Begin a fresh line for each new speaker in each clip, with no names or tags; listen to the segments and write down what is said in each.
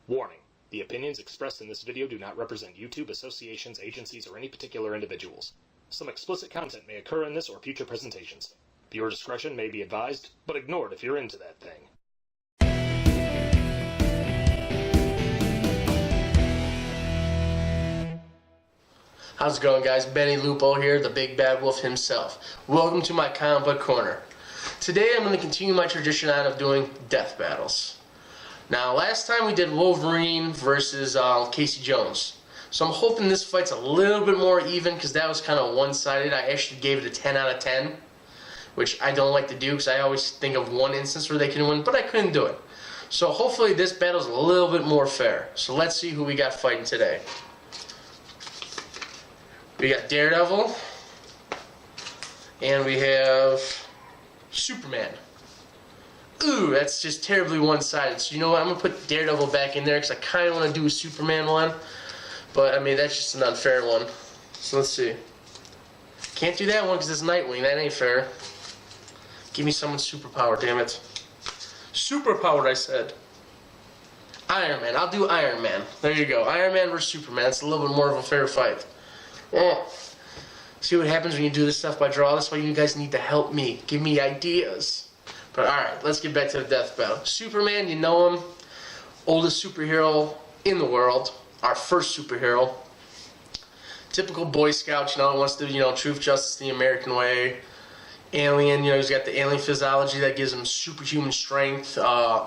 Warning: the opinions expressed in this video do not represent YouTube, associations, agencies, or any particular individuals. Some explicit content may occur in this or future presentations. Viewer discretion may be advised, but ignored if you're into that thing.
How's it going, guys? Benny Lupo here, the big bad wolf himself. Welcome to my comic book corner. Today I'm going to continue my tradition on of doing death battles. Now, last time we did Wolverine versus Casey Jones. So I'm hoping this fight's a little bit more even because that was kind of one-sided. I actually gave it a 10 out of 10, which I don't like to do because I always think of one instance where they can win, but I couldn't do it. So hopefully this battle's a little bit more fair. So let's see who we got fighting today. We got Daredevil, and we have Superman. Ooh, that's just terribly one-sided. So you know what, I'm going to put Daredevil back in there because I kind of want to do a Superman one. But, I mean, that's just an unfair one. So let's see. Can't do that one because it's Nightwing. That ain't fair. Give me someone's superpower, damn it. Superpowered, I said. Iron Man. I'll do Iron Man. There you go. Iron Man versus Superman. That's a little bit more of a fair fight. Yeah. See what happens when you do this stuff by draw? That's why you guys need to help me. Give me ideas. But alright, let's get back to the death battle. Superman, you know him. Oldest superhero in the world. Our first superhero. Typical Boy Scout, you know, wants to, truth, justice, the American way. Alien, he's got the alien physiology that gives him superhuman strength,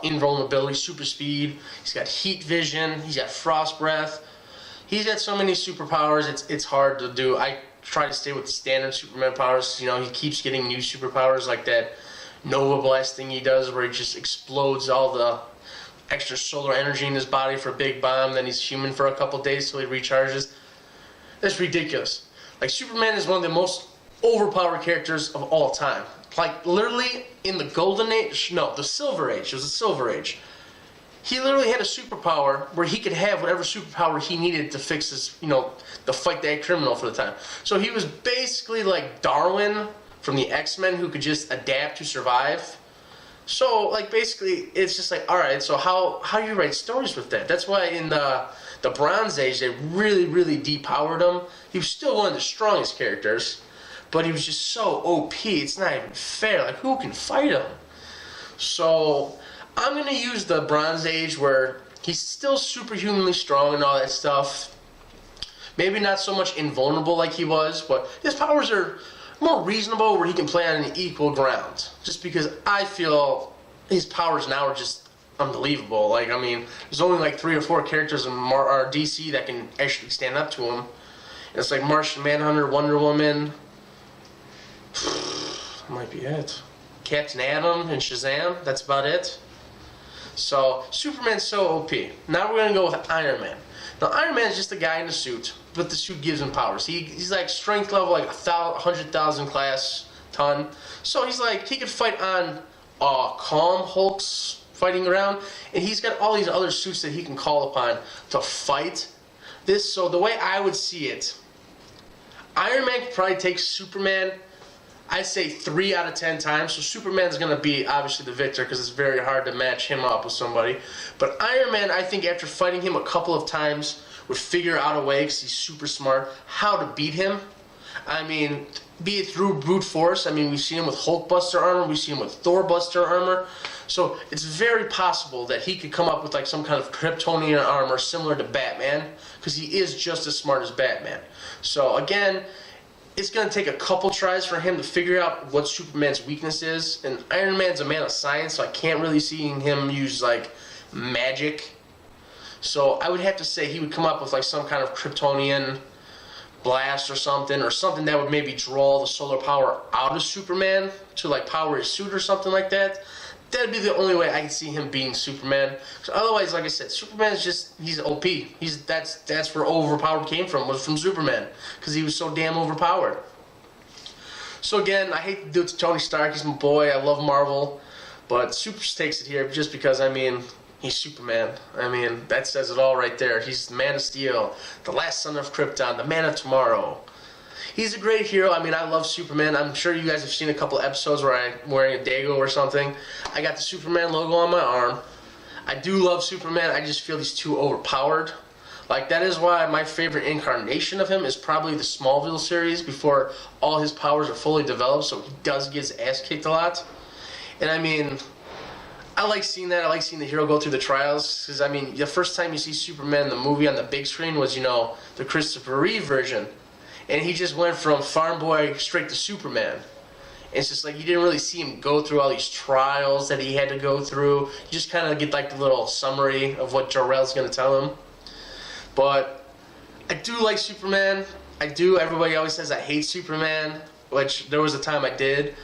invulnerability, super speed. He's got heat vision. He's got frost breath. He's got so many superpowers, it's hard to do. I try to stay with the standard Superman powers. He keeps getting new superpowers like that Nova Blast thing he does where he just explodes all the extra solar energy in his body for a big bomb, then he's human for a couple days till he recharges. That's ridiculous. Like, Superman is one of the most overpowered characters of all time. Like, literally in the Golden Age, no, the Silver Age, it was the Silver Age. He literally had a superpower where he could have whatever superpower he needed to fix his, to fight that criminal for the time. So he was basically like Darwin from the X-Men who could just adapt to survive. So, like, basically, it's just like, alright, so how do you write stories with that? That's why in the Bronze Age, they really, really depowered him. He was still one of the strongest characters, but he was just so OP, it's not even fair. Like, who can fight him? So I'm going to use the Bronze Age where he's still superhumanly strong and all that stuff. Maybe not so much invulnerable like he was, but his powers are more reasonable where he can play on an equal ground. Just because I feel his powers now are just unbelievable. Like, I mean, there's only like 3 or 4 characters in DC that can actually stand up to him. And it's like Martian Manhunter, Wonder Woman. Might be it. Captain Atom and Shazam. That's about it. So, Superman's so OP. Now we're going to go with Iron Man. Now, Iron Man is just a guy in a suit, but the suit gives him powers. He's like strength level, like 100,000 class ton. So he's like, he could fight on calm Hulks fighting around, and he's got all these other suits that he can call upon to fight this. So the way I would see it, Iron Man could probably take Superman, I'd say 3 out of 10 times. So Superman's going to be obviously the victor because it's very hard to match him up with somebody. But Iron Man, I think after fighting him a couple of times, would figure out a way, because he's super smart, how to beat him. I mean, be it through brute force. I mean, we've seen him with Hulkbuster armor. We've seen him with Thorbuster armor. So it's very possible that he could come up with like some kind of Kryptonian armor similar to Batman, because he is just as smart as Batman. So again, it's going to take a couple tries for him to figure out what Superman's weakness is. And Iron Man's a man of science, so I can't really see him use, like, magic. So I would have to say he would come up with, like, some kind of Kryptonian blast or something that would maybe draw the solar power out of Superman to, like, power his suit or something like that. That'd be the only way I could see him being Superman. Because otherwise, like I said, Superman's just, he's OP. That's where overpowered came from, was from Superman. Because he was so damn overpowered. So again, I hate to do it to Tony Stark. He's my boy. I love Marvel. But Super takes it here just because, I mean, he's Superman. I mean, that says it all right there. He's the Man of Steel, the last son of Krypton, the man of tomorrow. He's a great hero. I mean, I love Superman. I'm sure you guys have seen a couple episodes where I'm wearing a Dago or something. I got the Superman logo on my arm. I do love Superman. I just feel he's too overpowered. Like, that is why my favorite incarnation of him is probably the Smallville series before all his powers are fully developed, so he does get his ass kicked a lot. And I mean, I like seeing that. I like seeing the hero go through the trials. Because, I mean, the first time you see Superman in the movie on the big screen was, you know, the Christopher Reeve version. And he just went from farm boy straight to Superman. It's just like you didn't really see him go through all these trials that he had to go through. You just kind of get like the little summary of what Jor-El's going to tell him. But I do like Superman. I do. Everybody always says I hate Superman, which there was a time I did.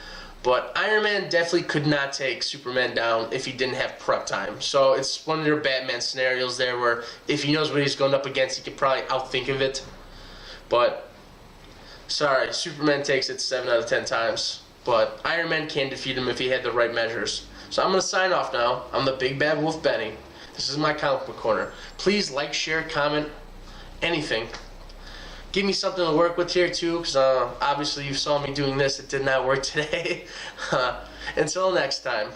But Iron Man definitely could not take Superman down if he didn't have prep time. So it's one of their Batman scenarios there where if he knows what he's going up against, he could probably outthink of it. But, sorry, Superman takes it 7 out of 10 times. But Iron Man can defeat him if he had the right measures. So I'm going to sign off now. I'm the Big Bad Wolf Benny. This is my comic book corner. Please like, share, comment, anything. Give me something to work with here too, because obviously you saw me doing this. It did not work today. Until next time.